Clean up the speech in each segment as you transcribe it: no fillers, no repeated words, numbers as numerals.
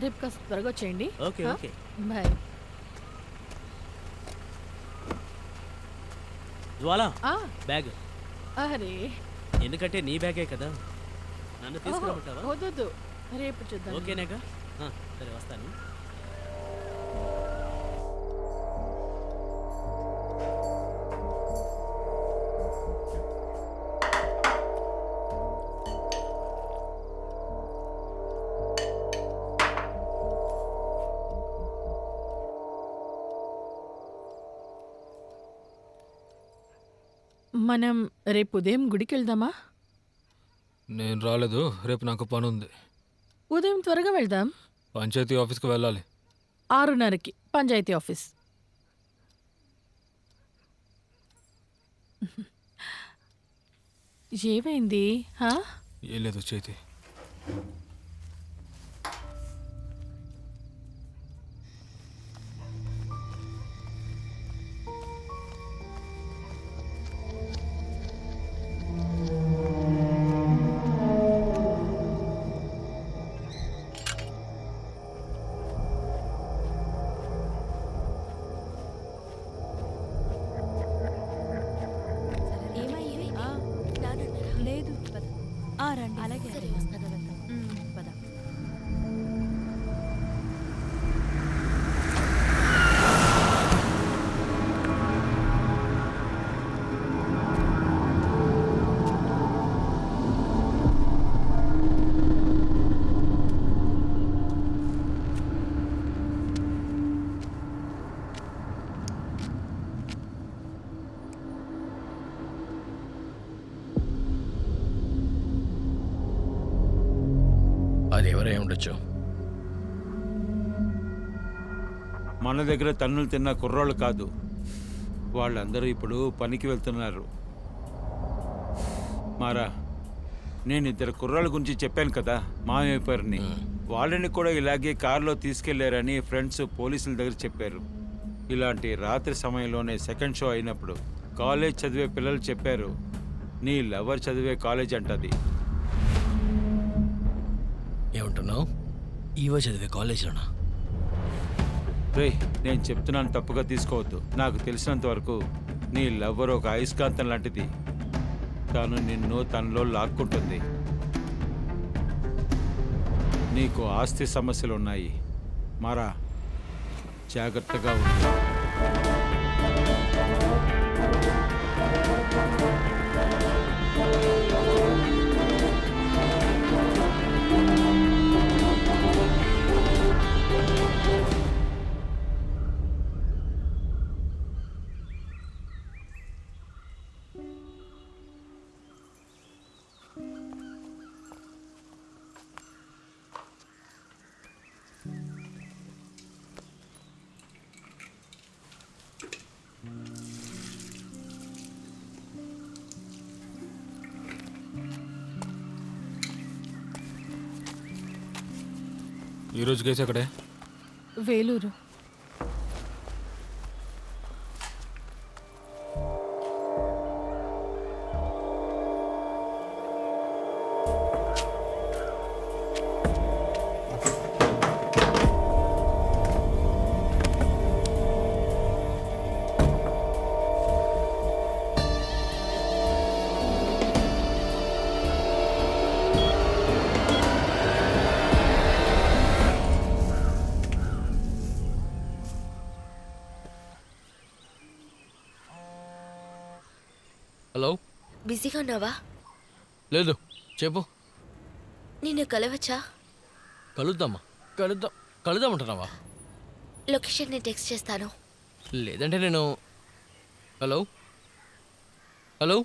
రేపు కాస్త త్వరగా వచ్చేయండి. Okay okay. బాయ్. జ్వాల ఆ, బ్యాగ్. అరే ఎందుకంటే నీ బ్యాగే కదా. నన్ను ఓహో, తీసుకురమ్మంటావా? వద్దొద్దు, రేపు చూద్దాం. ఓకేనాగా? సరే వస్తాను. మనం రేపు ఉదయం గుడికి వెళ్దామా? నేను రాలేదు, రేపు నాకు పని ఉంది. ఉదయం త్వరగా వెళ్దాం. పంచాయతీ ఆఫీస్కి వెళ్ళాలి. 6:30కి పంచాయతీ ఆఫీస్. ఏమైంది? హా? ఏం లేదు చేతి. లేదు రండి. అలాగే పద. అది ఎవరై ఉండొచ్చు? మన దగ్గర తన్నులు తిన్న కుర్రోళ్ళు కాదు, వాళ్ళందరూ ఇప్పుడు పనికి వెళ్తున్నారు. మారా, నేను 2 కుర్రాళ్ళ గురించి చెప్పాను కదా, మాయమైపోయారని. వాళ్ళని కూడా ఇలాగే కారులో తీసుకెళ్లారని ఫ్రెండ్స్ పోలీసుల దగ్గర చెప్పారు. ఇలాంటి రాత్రి సమయంలోనే సెకండ్ షో అయినప్పుడు కాలేజ్ చదివే పిల్లలు చెప్పారు, నీ లవర్ చదివే కాలేజ్ అంటది. ఏమంటున్నావు? ఈవో చదివే కాలేజీలోనా? రే, నేను చెప్తున్నాను, తప్పుగా తీసుకోవద్దు. నాకు తెలిసినంత వరకు నీ లవ్వర్ ఒక అయస్కాంతం లాంటిది. తాను నిన్ను తనలో లాక్కుంటుంది. నీకు ఆస్తి సమస్యలు ఉన్నాయి మారా, జాగ్రత్తగా ఉంది. ఈరోజు కేసు ఎక్కడే? వేలూరు. హలో, బిజీగా ఉన్నావా? లేదు చెప్పు. నిన్ను కలవచ్చా? కలుద్దామా? కలుద్దామంటున్నావా? లొకేషన్ నేను టెక్స్ట్ చేస్తాను. లేదంటే నేను. హలో హలో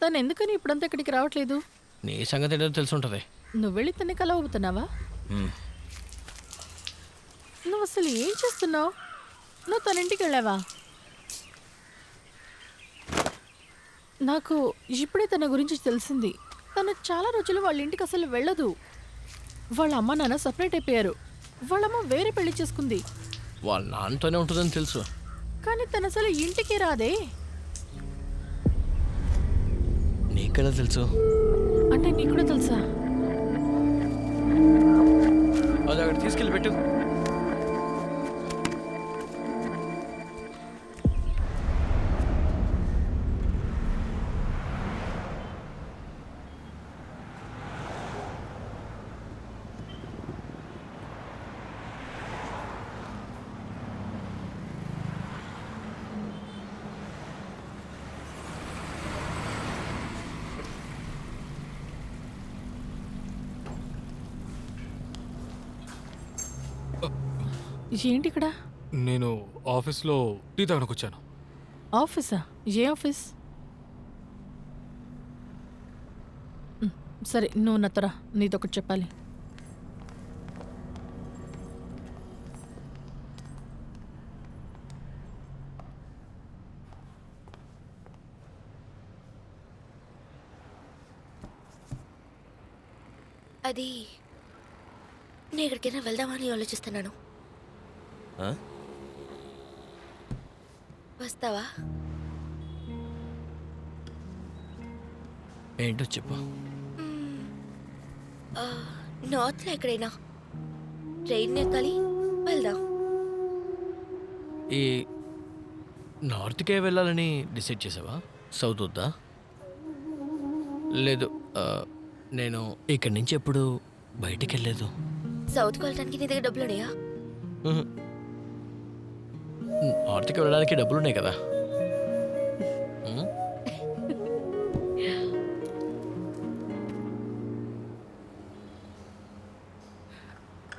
తను ఎందుకని ఇప్పుడంతా ఇక్కడికి రావట్లేదు? నీ సంగతి ఏంటో తెలుసుంటుంది. నువ్వు వెళ్ళి తన్ని కలవబోతున్నావా? నువ్వు అసలు ఏం చేస్తున్నావు? నువ్వు తన ఇంటికి వెళ్ళావా? నాకు ఇప్పుడే తన గురించి తెలిసింది. తను చాలా రోజులు వాళ్ళ ఇంటికి అసలు వెళ్ళదు. వాళ్ళ అమ్మ నాన్న సపరేట్ అయిపోయారు. వాళ్ళమ్మ వేరే పెళ్లి చేసుకుంది. వాళ్ళ నాన్నతోనే ఉంటుందని తెలుసు. కానీ తను అసలు ఇంటికి రాదే. నీకెలా తెలుసు? అంటే నీకు కూడా తెలుసా? అది అక్కడ తీసుకెళ్ళి పెట్టు. ఏంటి ఇక్కడ? నేను ఆఫీస్లో టీ తాగడానికి వచ్చాను. ఆఫీసా? ఏ ఆఫీస్? సరే నువ్వు నాతోరా, నీతో ఒకటి చెప్పాలి. అది నేను ఎక్కడికైనా వెళ్దామని ఆలోచిస్తున్నాను. వస్తావా? ఏంటో చెప్పు. నార్త్లో ఎక్కడైనా ట్రైన్ ఎక్కాలి, వెళ్దాం. ఈ నార్త్కే వెళ్ళాలని డిసైడ్ చేసావా? సౌత్ వద్దా? లేదు, నేను ఇక్కడి నుంచి ఎప్పుడు బయటికి వెళ్ళలేదు. సౌత్కి వెళ్ళడానికి నీ దగ్గర డబ్బులు ఉన్నాయా? నార్త్కి వెళ్ళడానికి డబ్బులు ఉన్నాయి కదా.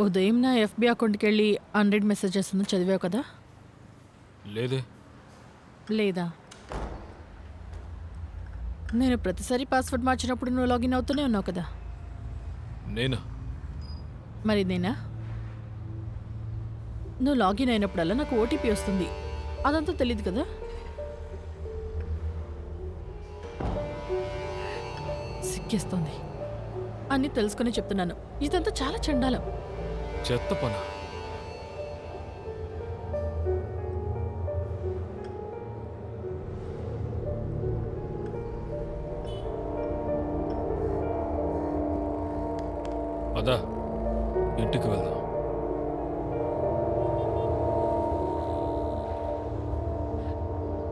ఉదయం నా ఎఫ్బి అకౌంట్కి వెళ్ళి 100 మెసేజెస్ చదివావు కదా? లేదే. లేదా? నేను ప్రతిసారి పాస్వర్డ్ మార్చినప్పుడు నువ్వు లాగిన్ అవుతూనే ఉన్నావు కదా? నేనా? మరి నేనా? నువ్వు లాగిన్ అయినప్పుడల్లా నాకు ఓటీపీ వస్తుంది. అదంతా తెలియదు కదా? సిక్కేస్తోంది. అన్నీ తెలుసుకుని చెప్తున్నాను. ఇదంతా చాలా చండాలం. చెత్త పనా? అదా ఇంటికి వెళ్దాం.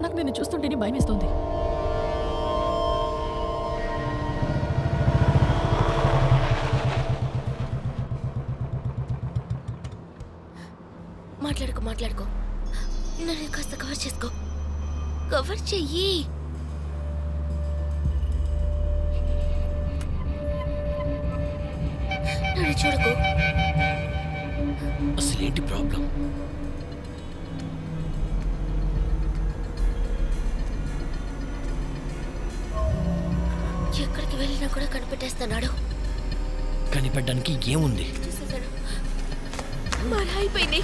నాకు నిన్ను చూస్తుంటేనే భయం వేస్తోంది. మాట్లాడుకో. నన్ను కాస్త కవర్ చేసుకో. కవర్ చెయ్యి. నన్ను చూడకు. అసలు ఏంటి ప్రాబ్లం? ఎక్కడికి వెళ్ళినా కూడా కనిపెట్టేస్తున్నాడు. కనిపెట్టడానికి ఏముంది? చూసేసాడు. మరి అయిపోయింది.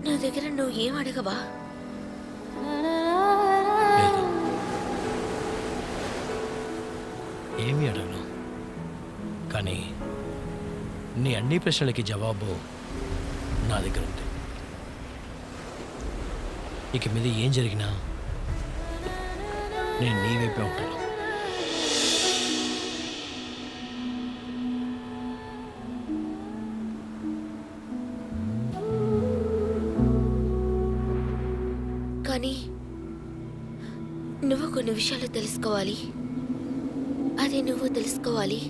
నా దగ్గర నువ్వు ఏం అడగవా? లేదు, ఏమీ అడగను. కానీ నీ అన్ని ప్రశ్నలకి జవాబు నా దగ్గర ఉంది. ఇక మీద ఏం జరిగినా నేను నీ వైపే ఉంటాను. కానీ కొన్ని విషయాలు తెలుసుకోవాలి. అది నువ్వు తెలుసుకోవాలి.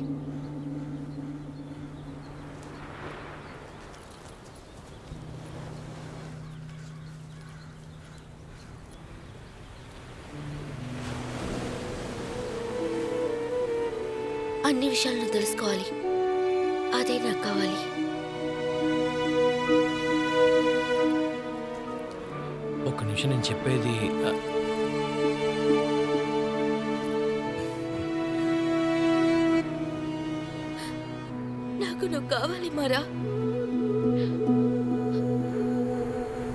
అన్ని విషయాలను తెలుసుకోవాలి. అదే నాకు కావాలి. ఒక్క నిమిషం నేను చెప్పేది నాకు నువ్వు కావాలి మారా.